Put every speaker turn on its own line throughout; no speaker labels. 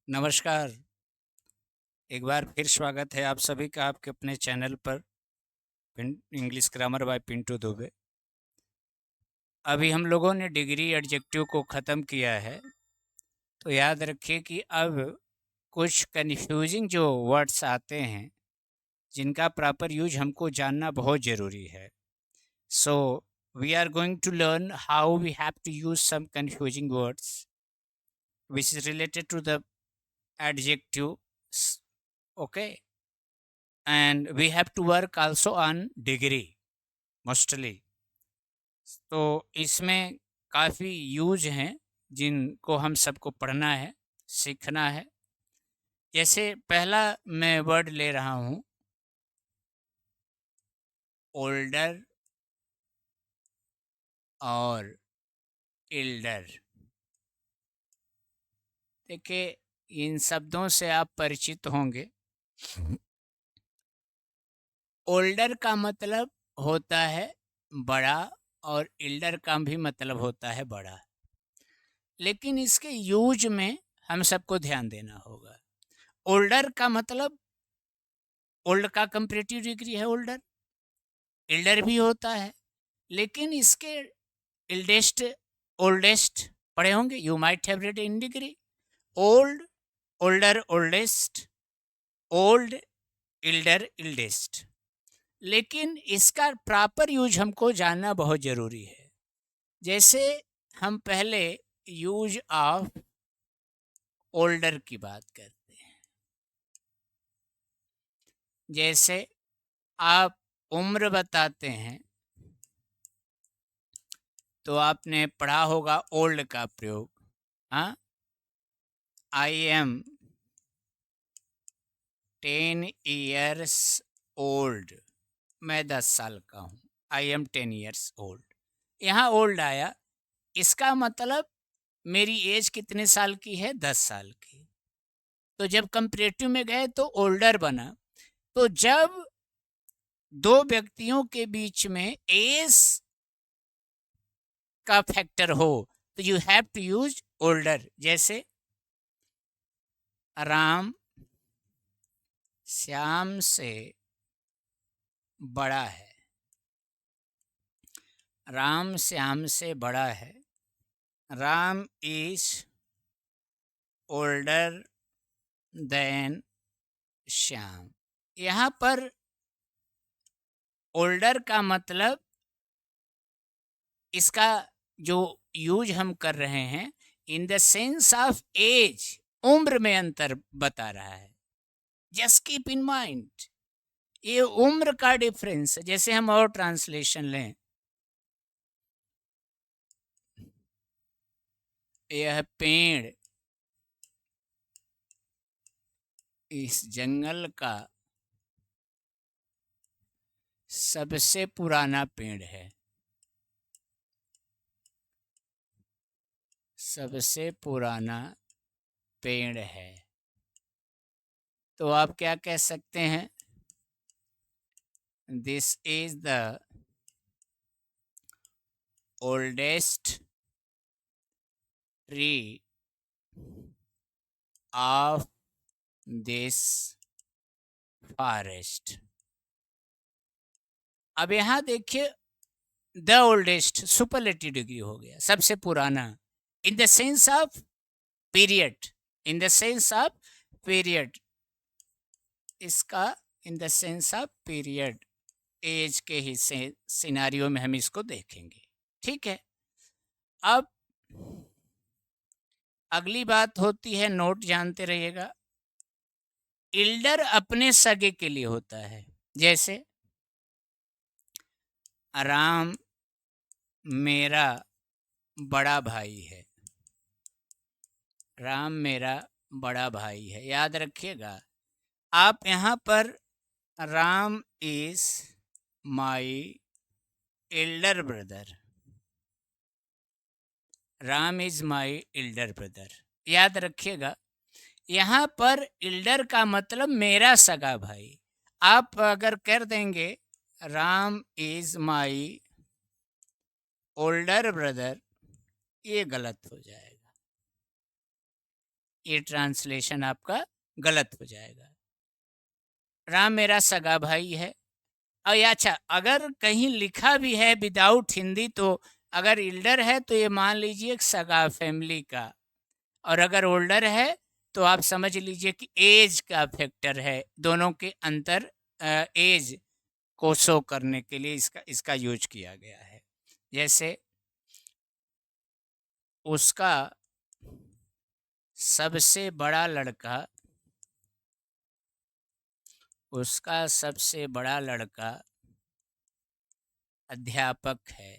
नमस्कार। एक बार फिर स्वागत है आप सभी का आपके अपने चैनल पर English grammar bye Pintu Dubey. अभी हम लोगों ने डिग्री एडजेक्टिव को ख़त्म किया है, तो याद रखिए कि अब कुछ कन्फ्यूजिंग जो वर्ड्स आते हैं जिनका प्रॉपर यूज हमको जानना बहुत ज़रूरी है। So we are going to learn how we have to use some confusing words which is related to the adjective, okay, and we have to work also on degree mostly। तो इसमें काफ़ी use हैं जिनको हम सबको पढ़ना है, सीखना है। जैसे पहला मैं वर्ड ले रहा हूँ, ओल्डर और एल्डर। देखिए, इन शब्दों से आप परिचित होंगे। ओल्डर का मतलब होता है बड़ा और एल्डर का भी मतलब होता है बड़ा, लेकिन इसके यूज में हम सबको ध्यान देना होगा। ओल्डर का मतलब ओल्ड का कंपैरेटिव डिग्री है ओल्डर, एल्डर भी होता है, लेकिन इसके एल्डेस्ट, ओल्डेस्ट पढ़े होंगे, you might have read in degree. Old, older, oldest, old, Elder, eldest. लेकिन इसका प्रॉपर यूज हमको जानना बहुत ज़रूरी है। जैसे हम पहले यूज ऑफ ओल्डर की बात करते हैं। जैसे आप उम्र बताते हैं तो आपने पढ़ा होगा ओल्ड का प्रयोग। हाँ, आई एम 10 ईयर्स ओल्ड, मैं 10 साल का हूँ। आई एम 10 ईयर्स ओल्ड, यहाँ ओल्ड आया, इसका मतलब मेरी एज कितने साल की है? 10 साल की। तो जब कंपैरेटिव में गए तो ओल्डर बना। तो जब दो व्यक्तियों के बीच में एज का फैक्टर हो तो you have to use older. जैसे राम श्याम से बड़ा है, राम श्याम से बड़ा है। Ram is older than Shyam. यहाँ पर ओल्डर का मतलब इसका जो यूज हम कर रहे हैं in the sense of age, उम्र में अंतर बता रहा है। जस्ट कीप इन माइंड, ये उम्र का डिफरेंस। जैसे हम और ट्रांसलेशन लें, यह पेड़ इस जंगल का सबसे पुराना पेड़ है, सबसे पुराना पेड़ है। तो आप क्या कह सकते हैं? This is the oldest tree of this forest. अब यहाँ देखिए, द ओल्डेस्ट सुपरलेटिव डिग्री हो गया, सबसे पुराना, in the sense of period, in the sense of period. इसका in the sense of period, एज के हिस्से सिनारियो में हम इसको देखेंगे। ठीक है। अब अगली बात होती है, नोट जानते रहिएगा, एल्डर अपने सगे के लिए होता है। जैसे राम मेरा बड़ा भाई है, राम मेरा बड़ा भाई है, याद रखिएगा। आप यहाँ पर Ram is my elder brother, Ram is my elder brother, याद रखिएगा। यहाँ पर एल्डर का मतलब मेरा सगा भाई। आप अगर कर देंगे Ram is my older brother, ये गलत हो जाएगा। ये ट्रांसलेशन आपका गलत हो जाएगा। राम मेरा सगा भाई है। और अच्छा, अगर कहीं लिखा भी है विदाउट हिंदी, तो अगर इल्डर है तो ये मान लीजिए सगा फैमिली का, और अगर ओल्डर है तो आप समझ लीजिए कि एज का फैक्टर है। दोनों के अंतर एज को शो करने के लिए इसका यूज किया गया है। जैसे उसका सबसे बड़ा लड़का, उसका सबसे बड़ा लड़का अध्यापक है।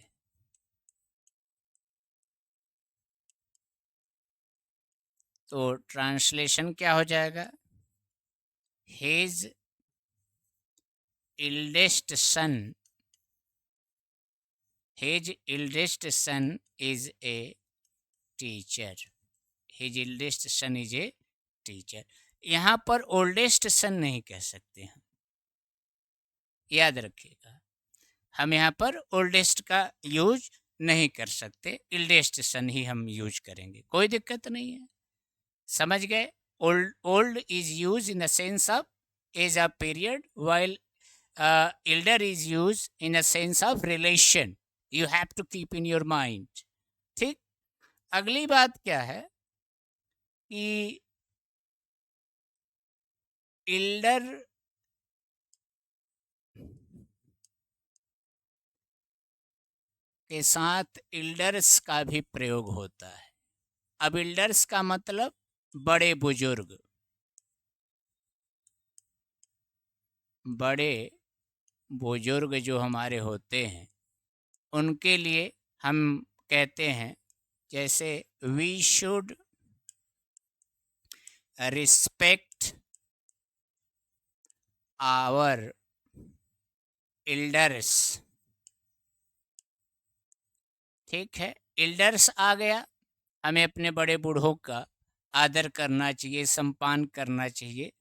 तो ट्रांसलेशन क्या हो जाएगा? His eldest son, his eldest son is a teacher, his eldest son is a teacher। यहाँ पर ओल्डेस्ट सन नहीं कह सकते हैं, याद रखिएगा। हम यहाँ पर ओल्डेस्ट का यूज नहीं कर सकते, इल्डेस्ट सन ही हम यूज करेंगे, कोई दिक्कत नहीं है। समझ गए? Old is use in the sense of age of period, while elder is used in a sense of relation. You have to keep in your mind। ठीक। अगली बात क्या है कि elder के साथ elders का भी प्रयोग होता है। अब elders का मतलब बड़े बुजुर्ग, बड़े बुजुर्ग जो हमारे होते हैं उनके लिए हम कहते हैं, जैसे we should respect our elders. ठीक है, एल्डर्स आ गया, हमें अपने बड़े बूढ़ों का आदर करना चाहिए, सम्मान करना चाहिए।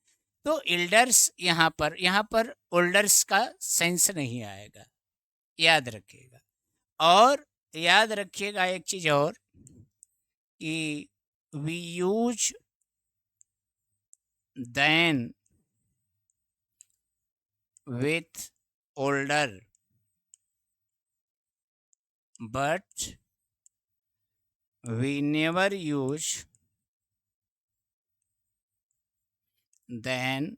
तो एल्डर्स यहाँ पर ओल्डर्स का सेंस नहीं आएगा, याद रखिएगा। और याद रखिएगा एक चीज़ और, कि we use then with older but we never use than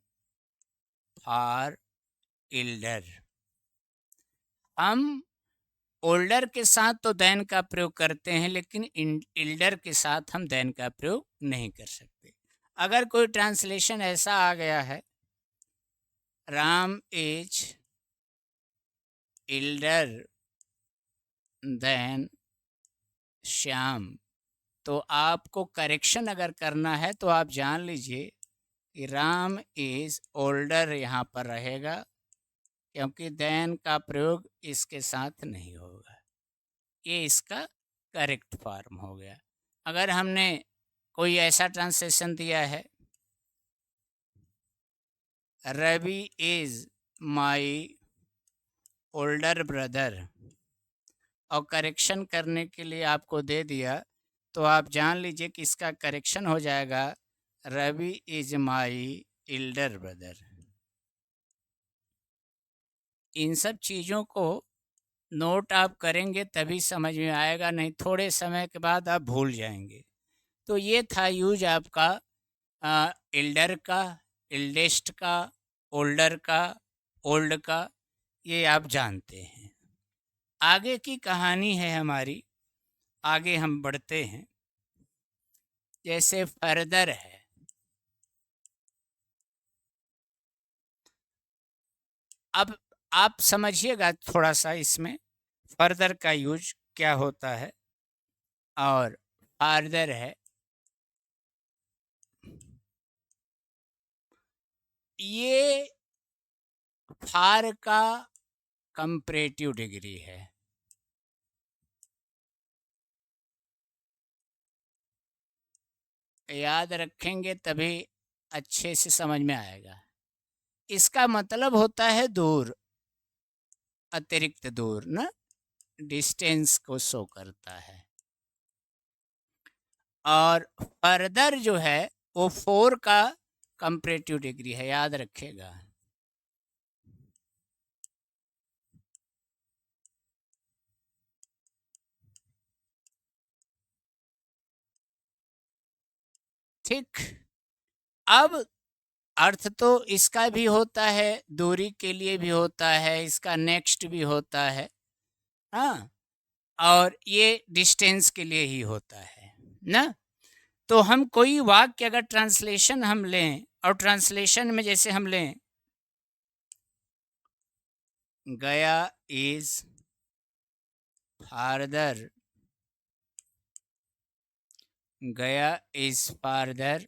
for elder। हम ओल्डर के साथ तो देन का प्रयोग करते हैं, लेकिन एल्डर के साथ हम देन का प्रयोग नहीं कर सकते। अगर कोई ट्रांसलेशन ऐसा आ गया है, Ram is elder than Shyam, तो आपको करेक्शन अगर करना है तो आप जान लीजिए कि राम इज ओल्डर यहाँ पर रहेगा, क्योंकि देन का प्रयोग इसके साथ नहीं होगा। ये इसका करेक्ट फॉर्म हो गया। अगर हमने कोई ऐसा ट्रांसलेशन दिया है, Ravi is my older brother, और करेक्शन करने के लिए आपको दे दिया, तो आप जान लीजिए कि इसका करेक्शन हो जाएगा Ravi is my elder brother. इन सब चीज़ों को नोट आप करेंगे तभी समझ में आएगा, नहीं थोड़े समय के बाद आप भूल जाएंगे। तो ये था यूज आपका एल्डर का, एल्डेस्ट का, ओल्डर का, ओल्ड का, ये आप जानते हैं। आगे की कहानी है हमारी, आगे हम बढ़ते हैं। जैसे फर्दर है, अब आप समझिएगा थोड़ा सा इसमें फर्दर का यूज क्या होता है। और फार्दर है, ये फार का कंपैरेटिव डिग्री है। याद रखेंगे तभी अच्छे से समझ में आएगा। इसका मतलब होता है दूर, अतिरिक्त दूर ना, डिस्टेंस को शो करता है। और फर्दर जो है वो 4 का कंपैरेटिव डिग्री है, याद रखिएगा। ठीक, अब अर्थ तो इसका भी होता है, दूरी के लिए भी होता है, इसका नेक्स्ट भी होता है, हाँ, और ये डिस्टेंस के लिए ही होता है ना। तो हम कोई वाक्य अगर ट्रांसलेशन हम लें, और ट्रांसलेशन में जैसे हम लें Gaya is farther, Gaya is farther,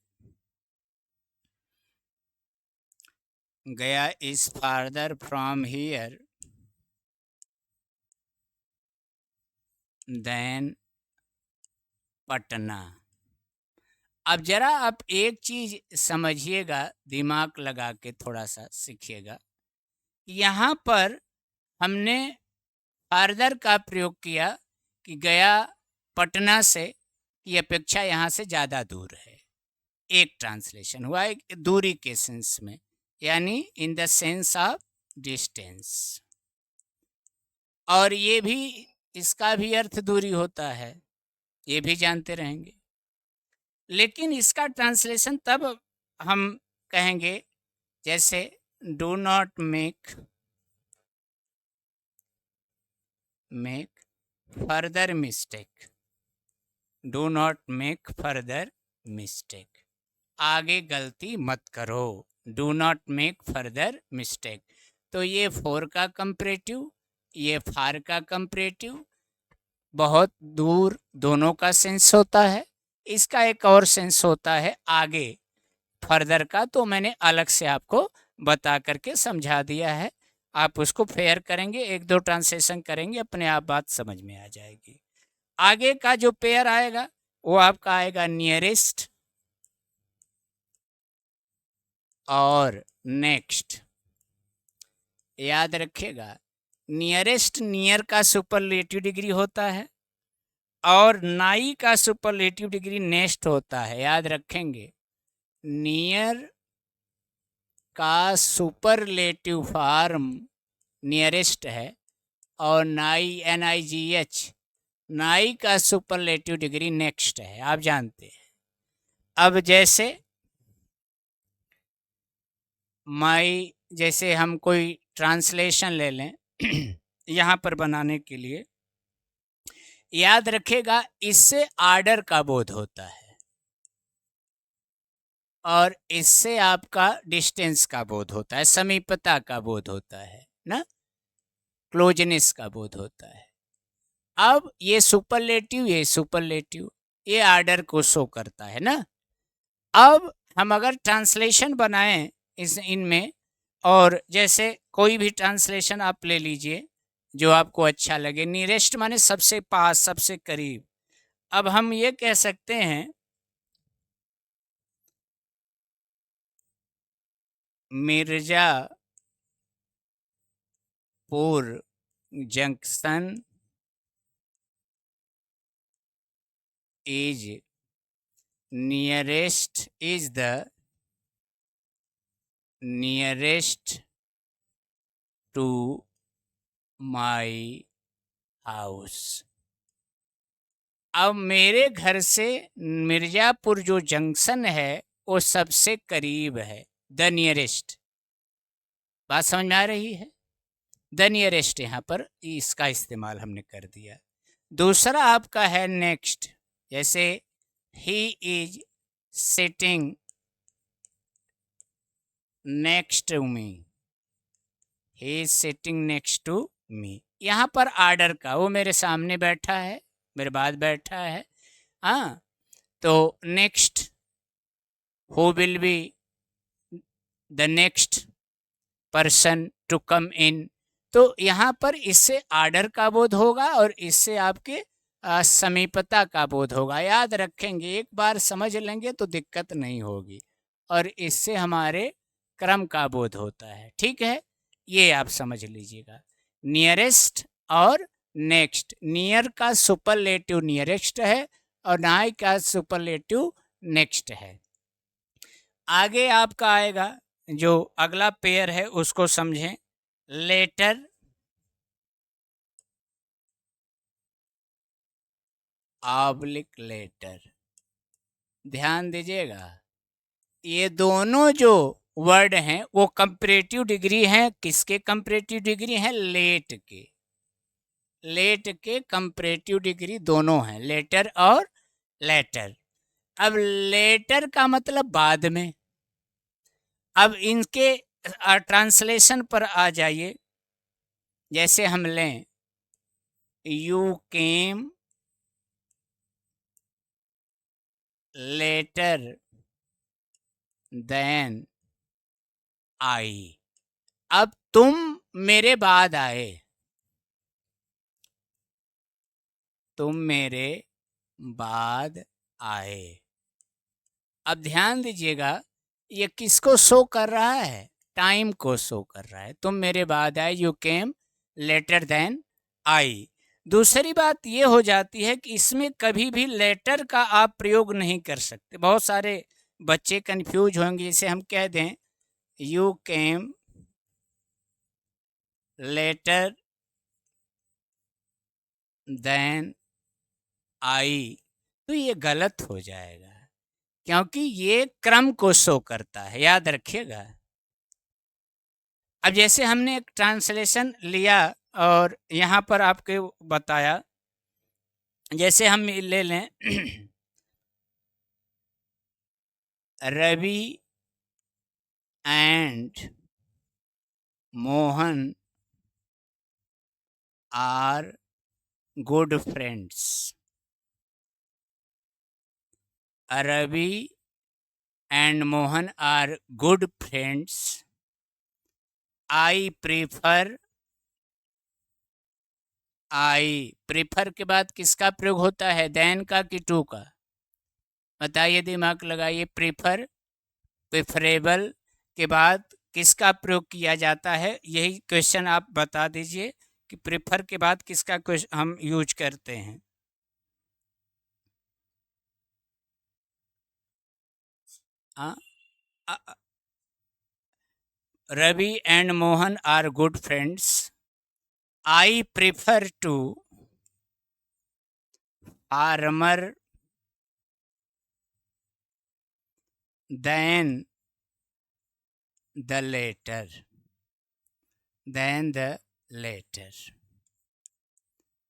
Gaya is farther from here than Patna. अब जरा आप एक चीज समझिएगा, दिमाग लगा के थोड़ा सा सीखिएगा। यहाँ पर हमने फार्दर का प्रयोग किया कि गया पटना से की अपेक्षा यहाँ से ज़्यादा दूर है। एक ट्रांसलेशन हुआ एक दूरी के सेंस में, यानी इन द सेंस ऑफ डिस्टेंस। और ये भी, इसका भी अर्थ दूरी होता है, ये भी जानते रहेंगे। लेकिन इसका ट्रांसलेशन तब हम कहेंगे जैसे do not make further mistake, do not make further mistake, आगे गलती मत करो, do not make further mistake. तो ये 4 का कंपैरेटिव, ये फार का कंपैरेटिव, बहुत दूर, दोनों का सेंस होता है। इसका एक और सेंस होता है आगे, फर्दर का, तो मैंने अलग से आपको बता करके समझा दिया है। आप उसको फेयर करेंगे, एक दो ट्रांसलेशन करेंगे, अपने आप बात समझ में आ जाएगी। आगे का जो पेयर आएगा वो आपका आएगा नियरेस्ट और नेक्स्ट। याद रखिएगा, नियरेस्ट नियर का सुपरलेटिव डिग्री होता है और नाई का सुपरलेटिव डिग्री नेक्स्ट होता है। याद रखेंगे, नियर का सुपरलेटिव फॉर्म नियरेस्ट है और नाई NIGH, नाई का सुपरलेटिव डिग्री नेक्स्ट है, आप जानते हैं। अब जैसे माई, जैसे हम कोई ट्रांसलेशन ले लें यहाँ पर बनाने के लिए, याद रखेगा इससे आर्डर का बोध होता है और इससे आपका डिस्टेंस का बोध होता है, समीपता का बोध होता है ना, क्लोजनेस का बोध होता है। अब ये सुपरलेटिव, ये सुपरलेटिव, ये आर्डर को शो करता है ना। अब हम अगर ट्रांसलेशन बनाएं इस इनमें, और जैसे कोई भी ट्रांसलेशन आप ले लीजिए जो आपको अच्छा लगे, नियरेस्ट माने सबसे पास, सबसे करीब। अब हम ये कह सकते हैं Mirzapur junction is nearest, is the nearest to my house। अब मेरे घर से मिर्जापुर जो जंक्शन है वो सबसे करीब है, द नियरेस्ट। बात समझ में आ रही है? द नियरेस्ट यहाँ पर इसका इस्तेमाल हमने कर दिया। दूसरा आपका है नेक्स्ट, जैसे he is sitting next to me, he is sitting next to me. यहाँ पर आर्डर का, वो मेरे सामने बैठा है, मेरे बाद बैठा है, हाँ, तो next, who will be the next person to come in. तो यहाँ पर इससे आर्डर का बोध होगा और इससे आपके समीपता का बोध होगा। याद रखेंगे, एक बार समझ लेंगे तो दिक्कत नहीं होगी, और इससे हमारे क्रम का बोध होता है। ठीक है, ये आप समझ लीजिएगा। नियरेस्ट और नेक्स्ट, नियर का सुपरलेटिव नियरेस्ट है और नाई का सुपरलेटिव नेक्स्ट है। आगे आपका आएगा जो अगला पेयर है उसको समझें। लेटर ऑब्लिक लेटर, ध्यान दीजिएगा। ये दोनों जो वर्ड हैं वो कंपैरेटिव डिग्री हैं। किसके कंपैरेटिव डिग्री हैं? लेट के। लेट के कंपैरेटिव डिग्री दोनों हैं, लेटर और लेटर। अब लेटर का मतलब बाद में। अब इनके ट्रांसलेशन पर आ जाइए। जैसे हम लें you came later than I. अब तुम मेरे बाद आए, तुम मेरे बाद आए। अब ध्यान दीजिएगा, ये किसको शो कर रहा है? टाइम को शो कर रहा है। तुम मेरे बाद आए, you came later than I. दूसरी बात ये हो जाती है कि इसमें कभी भी लेटर का आप प्रयोग नहीं कर सकते। बहुत सारे बच्चे कंफ्यूज होंगे। जैसे हम कह दें you came later than I, तो ये गलत हो जाएगा, क्योंकि ये क्रम को शो करता है, याद रखिएगा। अब जैसे हमने एक ट्रांसलेशन लिया और यहाँ पर आपके बताया, जैसे हम ले लें Ravi and Mohan are good friends. Ravi and Mohan are good friends. I prefer, I prefer के बाद किसका प्रयोग होता है? देन का कि टू का? बताइए, दिमाग लगाइए। प्रीफर, प्रेफरेबल के बाद किसका प्रयोग किया जाता है? यही क्वेश्चन आप बता दीजिए कि प्रेफर के बाद किसका हम यूज करते हैं। Ravi and Mohan are good friends. I prefer to farmer than the latter, than the latter.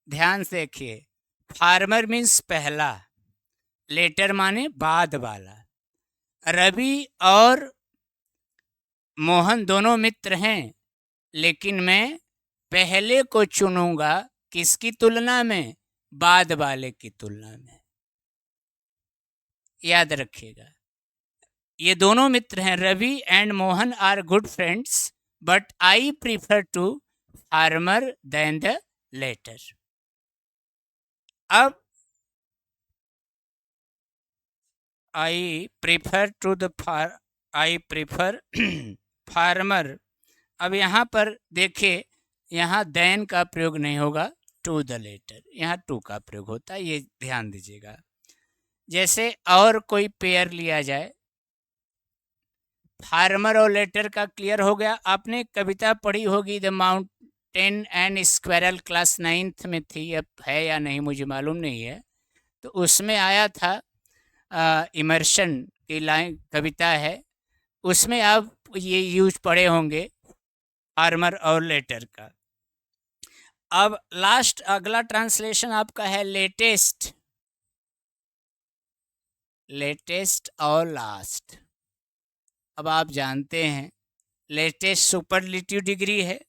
ध्यान से देखिए, फार्मर मीन्स पहला, लेटर माने बाद वाला। रवि और मोहन दोनों मित्र हैं, लेकिन मैं पहले को चुनूंगा किसकी तुलना में? बाद वाले की तुलना में। याद रखिएगा, ये दोनों मित्र हैं। Ravi and Mohan are good friends, but I prefer to farmer than the latter. अब I prefer to the I prefer farmer. अब यहाँ पर देखिए, यहाँ देन का प्रयोग नहीं होगा, टू द लेटर, यहाँ टू का प्रयोग होता है, ये ध्यान दीजिएगा। जैसे और कोई पेयर लिया जाए, फार्मर और लेटर का क्लियर हो गया। आपने कविता पढ़ी होगी, the mountain and squirrel, class 9th में थी, अब है या नहीं मुझे मालूम नहीं है। तो उसमें आया था, इमर्शन की लाइन कविता है, उसमें आप ये यूज पढ़े होंगे फार्मर और लेटर का। अब लास्ट अगला ट्रांसलेशन आपका है लेटेस्ट, लेटेस्ट और लास्ट। अब आप जानते हैं लेटेस्ट सुपरलेटिव डिग्री है,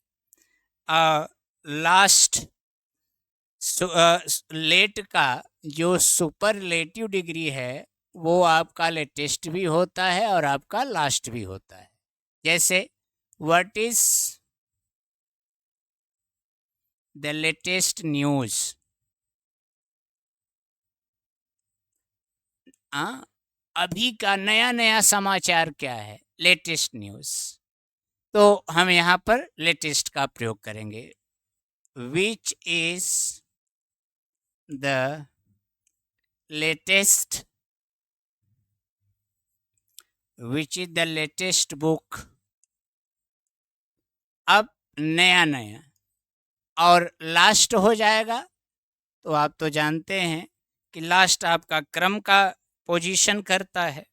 लास्ट लेट का जो सुपरलेटिव डिग्री है वो आपका लेटेस्ट भी होता है और आपका लास्ट भी होता है। जैसे what is the latest news, अभी का नया नया समाचार क्या है? Latest news. तो हम यहाँ पर लेटेस्ट का प्रयोग करेंगे। Which is the latest which is the latest book. अब नया नया और लास्ट हो जाएगा, तो आप तो जानते हैं कि लास्ट आपका क्रम का पोजीशन करता है,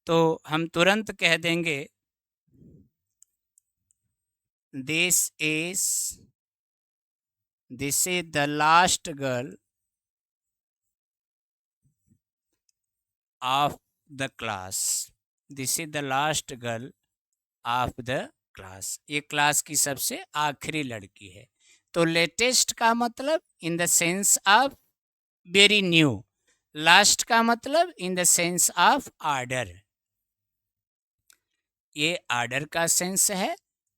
तो हम तुरंत कह देंगे this is the last girl of the class. This is the last girl of the class. ये क्लास की सबसे आखिरी लड़की है। तो लेटेस्ट का मतलब इन the sense of very new, last का मतलब इन द सेंस ऑफ ऑर्डर। ये ऑर्डर का सेंस है,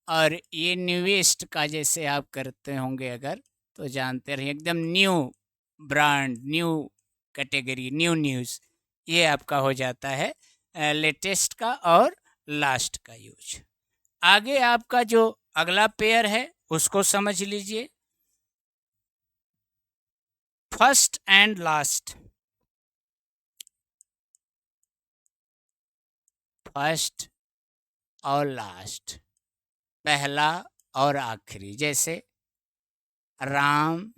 और ये न्यूएस्ट का जैसे आप करते होंगे अगर, तो जानते रहिए एकदम new brand, new category, new news, ये आपका हो जाता है लेटेस्ट का और लास्ट का यूज। आगे आपका जो अगला पेयर है उसको समझ लीजिए, फर्स्ट एंड लास्ट। फर्स्ट और लास्ट, पहला और आखिरी। जैसे Ram,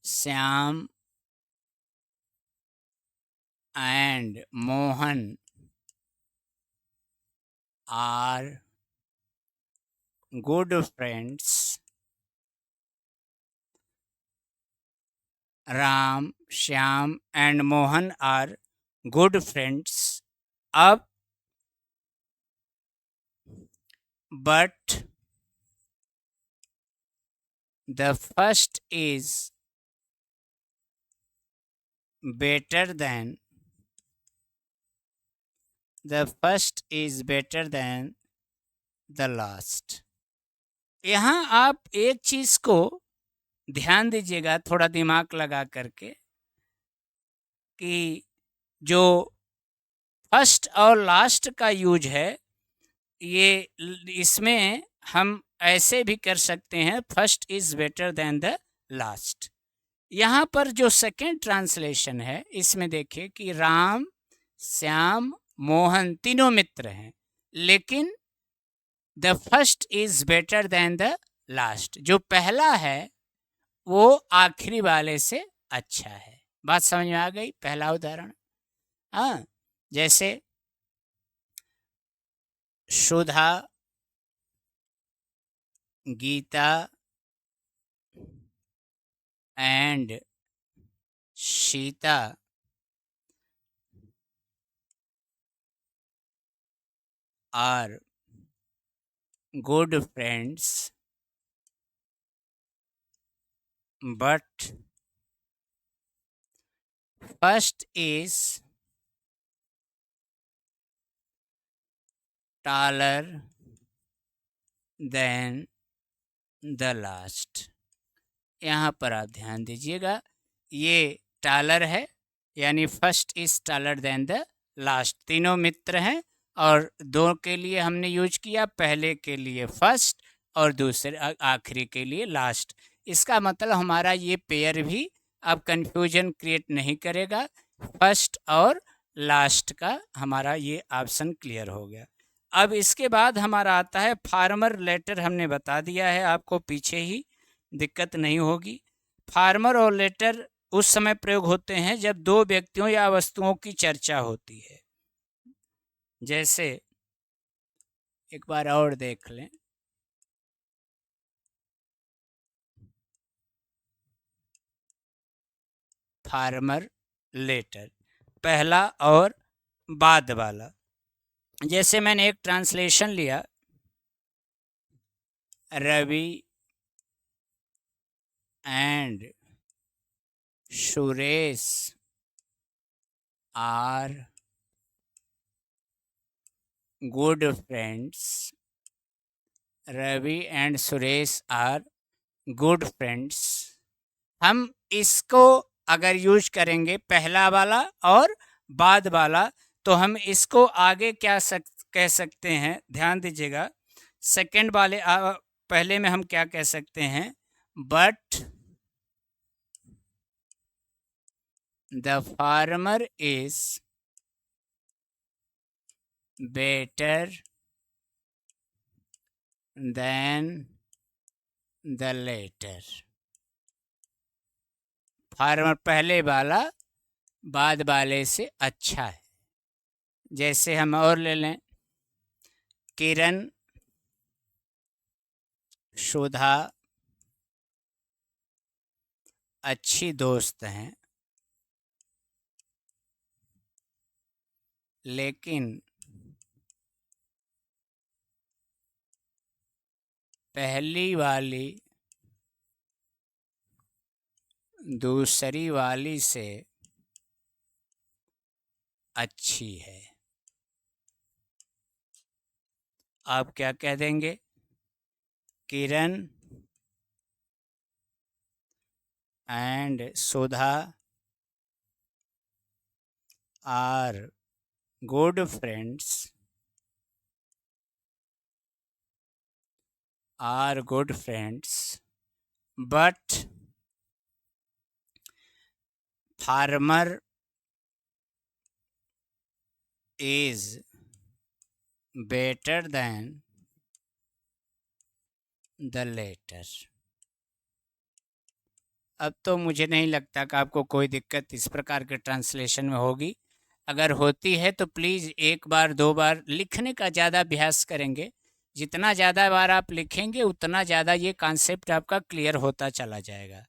Shyam and Mohan are good friends. Ram, Shyam and Mohan are good friends. अब but the first is better than the last। यहाँ आप एक चीज को ध्यान दीजिएगा, थोड़ा दिमाग लगा करके, कि जो फर्स्ट और लास्ट का यूज है, ये इसमें हम ऐसे भी कर सकते हैं, first is better than the last. यहाँ पर जो सेकेंड ट्रांसलेशन है, इसमें देखिए कि राम, श्याम, मोहन तीनों मित्र हैं, लेकिन the first is better than the last, जो पहला है वो आखिरी वाले से अच्छा है। बात समझ में आ गई? पहला उदाहरण, हाँ, जैसे Sudha, Gita and Sita are good friends, but first is taller than the last। यहाँ पर आप ध्यान दीजिएगा, ये टालर है, यानी first is taller than the last. तीनों मित्र हैं और दो के लिए हमने यूज किया, पहले के लिए फर्स्ट और दूसरे आखिरी के लिए लास्ट। इसका मतलब हमारा ये पेयर भी अब कंफ्यूजन क्रिएट नहीं करेगा, फर्स्ट और लास्ट का हमारा ये ऑप्शन क्लियर हो गया। अब इसके बाद हमारा आता है फार्मर लेटर। हमने बता दिया है आपको पीछे ही, दिक्कत नहीं होगी। फार्मर और लेटर उस समय प्रयोग होते हैं जब दो व्यक्तियों या वस्तुओं की चर्चा होती है। जैसे एक बार और देख लें, फार्मर लेटर, पहला और बाद वाला। जैसे मैंने एक ट्रांसलेशन लिया, Ravi and Suresh are good friends. Ravi and Suresh are good friends. हम इसको अगर यूज करेंगे पहला वाला और बाद वाला, तो हम इसको आगे क्या कह सकते हैं, ध्यान दीजिएगा। सेकंड वाले पहले में हम क्या कह सकते हैं, but the farmer is better than the later। Farmer पहले वाला बाद वाले से अच्छा है। जैसे हम और ले लें, किरण सुधा अच्छी दोस्त हैं, लेकिन पहली वाली दूसरी वाली से अच्छी है। आप क्या कह देंगे? Kiran and Sudha are good friends, but farmer is better than the later। अब तो मुझे नहीं लगता कि आपको कोई दिक्कत इस प्रकार के ट्रांसलेशन में होगी। अगर होती है तो प्लीज़ एक बार दो बार लिखने का ज़्यादा अभ्यास करेंगे। जितना ज़्यादा बार आप लिखेंगे उतना ज़्यादा ये कॉन्सेप्ट आपका क्लियर होता चला जाएगा।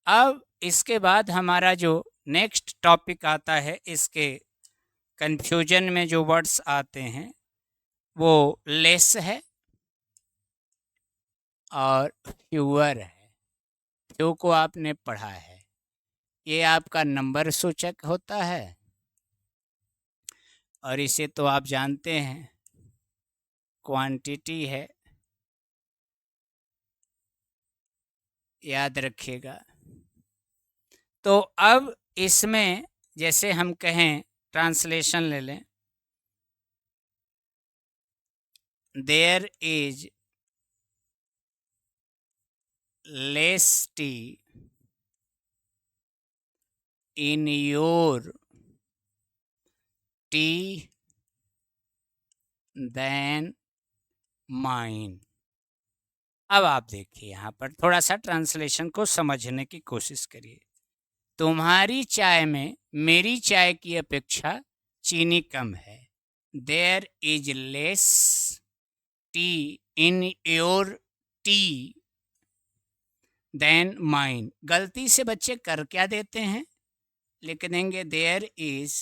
अब इसके बाद हमारा जो नेक्स्ट टॉपिक आता है, इसके कन्फ्यूजन में जो वर्ड्स आते हैं वो लेस है और फ्यूअर है। फ्यू को आपने पढ़ा है, ये आपका नंबर सूचक होता है और इसे तो आप जानते हैं क्वांटिटी है, याद रखिएगा। तो अब इसमें जैसे हम कहें, ट्रांसलेशन ले लें, there is less tea in your tea than mine. अब आप देखिए, यहाँ पर थोड़ा सा ट्रांसलेशन को समझने की कोशिश करिए। तुम्हारी चाय में मेरी चाय की अपेक्षा चीनी कम है। There is less tea in your tea than mine. गलती से बच्चे कर क्या देते हैं, लिख देंगे देयर इज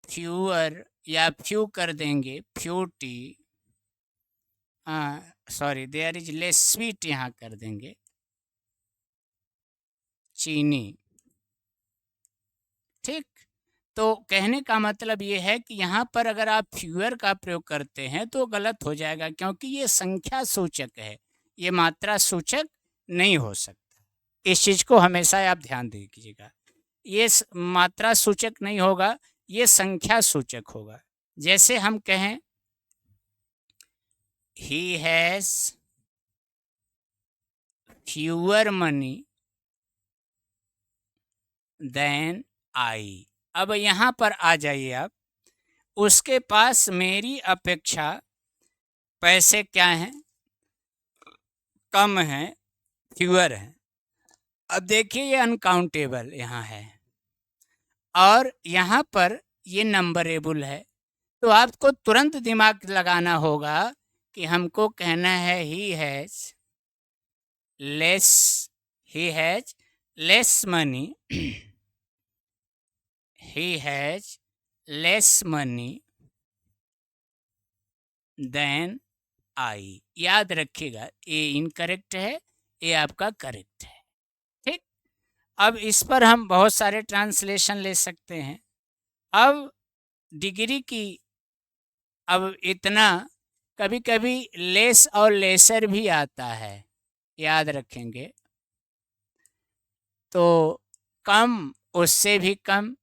फ्यूअर या फ्यू कर देंगे few tea, sorry there is less sweet यहाँ कर देंगे चीनी। ठीक, तो कहने का मतलब ये है कि यहाँ पर अगर आप फ्यूअर का प्रयोग करते हैं तो गलत हो जाएगा, क्योंकि ये संख्या सूचक है, ये मात्रा सूचक नहीं हो सकता। इस चीज़ को हमेशा आप ध्यान दीजिएगा, ये मात्रा सूचक नहीं होगा, ये संख्या सूचक होगा। जैसे हम कहें he has fewer money than I। अब यहाँ पर आ जाइए आप, उसके पास मेरी अपेक्षा पैसे क्या हैं, कम हैं, फ्यूअर हैं। अब देखिए ये अनकाउंटेबल यहाँ है और यहाँ पर ये नंबरेबल है, तो आपको तुरंत दिमाग लगाना होगा कि हमको कहना है he has less money he has less money than I। याद रखिएगा, ये इनकरेक्ट है, ये आपका करेक्ट है। ठीक, अब इस पर हम बहुत सारे ट्रांसलेशन ले सकते हैं। अब डिग्री की, अब इतना, कभी कभी लेस और लेसर भी आता है, याद रखेंगे। तो कम उससे भी कम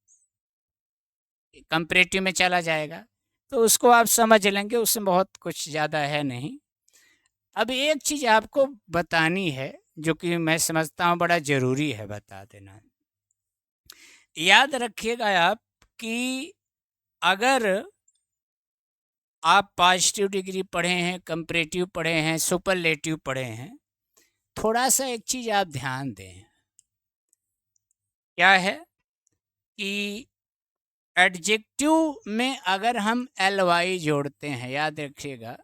कंपैरेटिव में चला जाएगा, तो उसको आप समझ लेंगे, उसमें बहुत कुछ ज़्यादा है नहीं। अब एक चीज़ आपको बतानी है जो कि मैं समझता हूँ बड़ा ज़रूरी है बता देना। याद रखिएगा आप कि अगर आप पॉजिटिव डिग्री पढ़े हैं, कंपैरेटिव पढ़े हैं, सुपरलेटिव पढ़े हैं, थोड़ा सा एक चीज़ आप ध्यान दें, क्या है कि एडजेक्टिव में अगर हम एल वाई जोड़ते हैं, याद रखिएगा,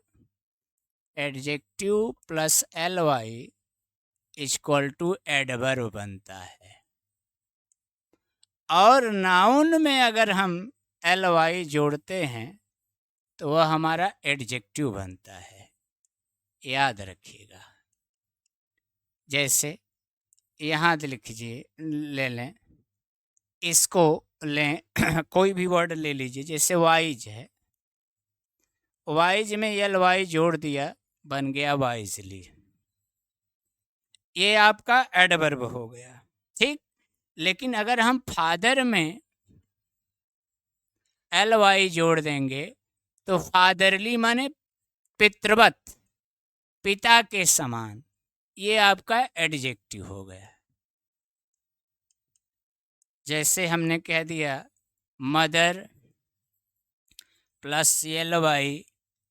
adjective plus L Y equal to adverb बनता है। और नाउन में अगर हम एल वाई जोड़ते हैं तो वह हमारा एडजेक्टिव बनता है, याद रखिएगा। जैसे यहाँ लिखिए, ले लें, इसको लें कोई भी वर्ड ले लीजिए, जैसे वाइज है, वाइज में एल वाई जोड़ दिया, बन गया वाइजली, ये आपका एडवर्ब हो गया, ठीक। लेकिन अगर हम फादर में एल वाई जोड़ देंगे तो फादरली माने पितृवत, पिता के समान, ये आपका एडजेक्टिव हो गया। जैसे हमने कह दिया मदर प्लस एल वाई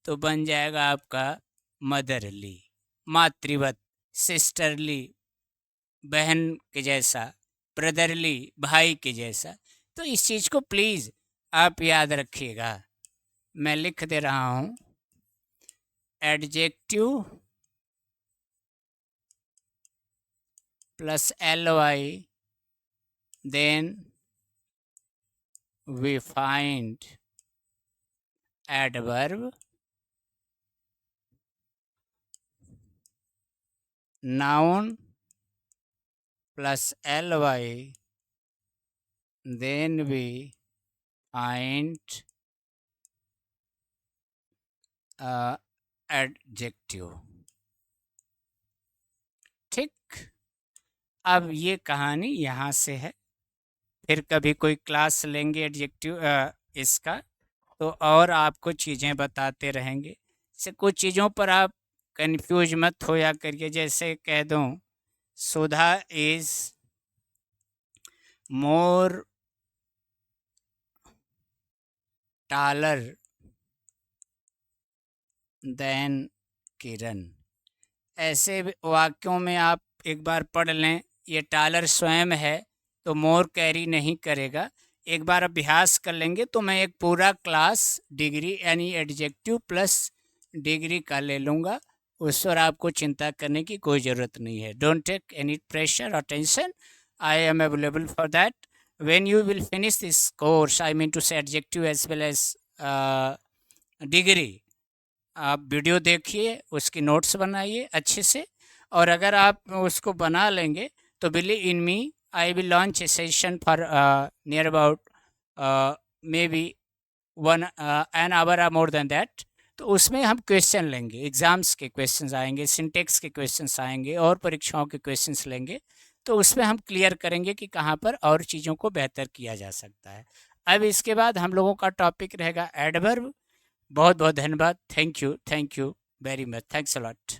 तो बन जाएगा आपका मदरली, मातृवत, सिस्टरली, बहन के जैसा, ब्रदरली, भाई के जैसा। तो इस चीज़ को प्लीज़ आप याद रखिएगा। मैं लिख दे रहा हूँ, adjective plus L Y, then we find adverb, noun plus ly, then we find adjective, ठीक। अब ये कहानी यहाँ से है, फिर कभी कोई क्लास लेंगे एडजेक्टिव इसका तो और आपको चीज़ें बताते रहेंगे। जैसे कुछ चीज़ों पर आप कंफ्यूज मत होया करिए। जैसे कह दूँ सुधा इज़ मोर टालर देन किरण, ऐसे वाक्यों में आप एक बार पढ़ लें। ये टालर स्वयं है तो मोर कैरी नहीं करेगा। एक बार अभ्यास कर लेंगे तो मैं एक पूरा क्लास डिग्री यानी एडजेक्टिव प्लस डिग्री का ले लूँगा, उस पर आपको चिंता करने की कोई ज़रूरत नहीं है। डोंट टेक एनी प्रेशर और tension, I am available for that. When you will finish this course, I mean to say adjective as well as degree, आप वीडियो देखिए, उसकी नोट्स बनाइए अच्छे से, और अगर आप उसको बना लेंगे तो believe in me, I will launch A session for near about may be 1 hour or more than that. तो उसमें हम क्वेश्चन लेंगे, एग्ज़ाम्स के क्वेश्चंस आएंगे, सिंटेक्स के क्वेश्चंस आएंगे और परीक्षाओं के क्वेश्चंस लेंगे। तो उसमें हम क्लियर करेंगे कि कहाँ पर और चीज़ों को बेहतर किया जा सकता है। अब इसके बाद हम लोगों का टॉपिक रहेगा एडवर्ब। बहुत बहुत धन्यवाद। Thank you very much. Thanks a lot.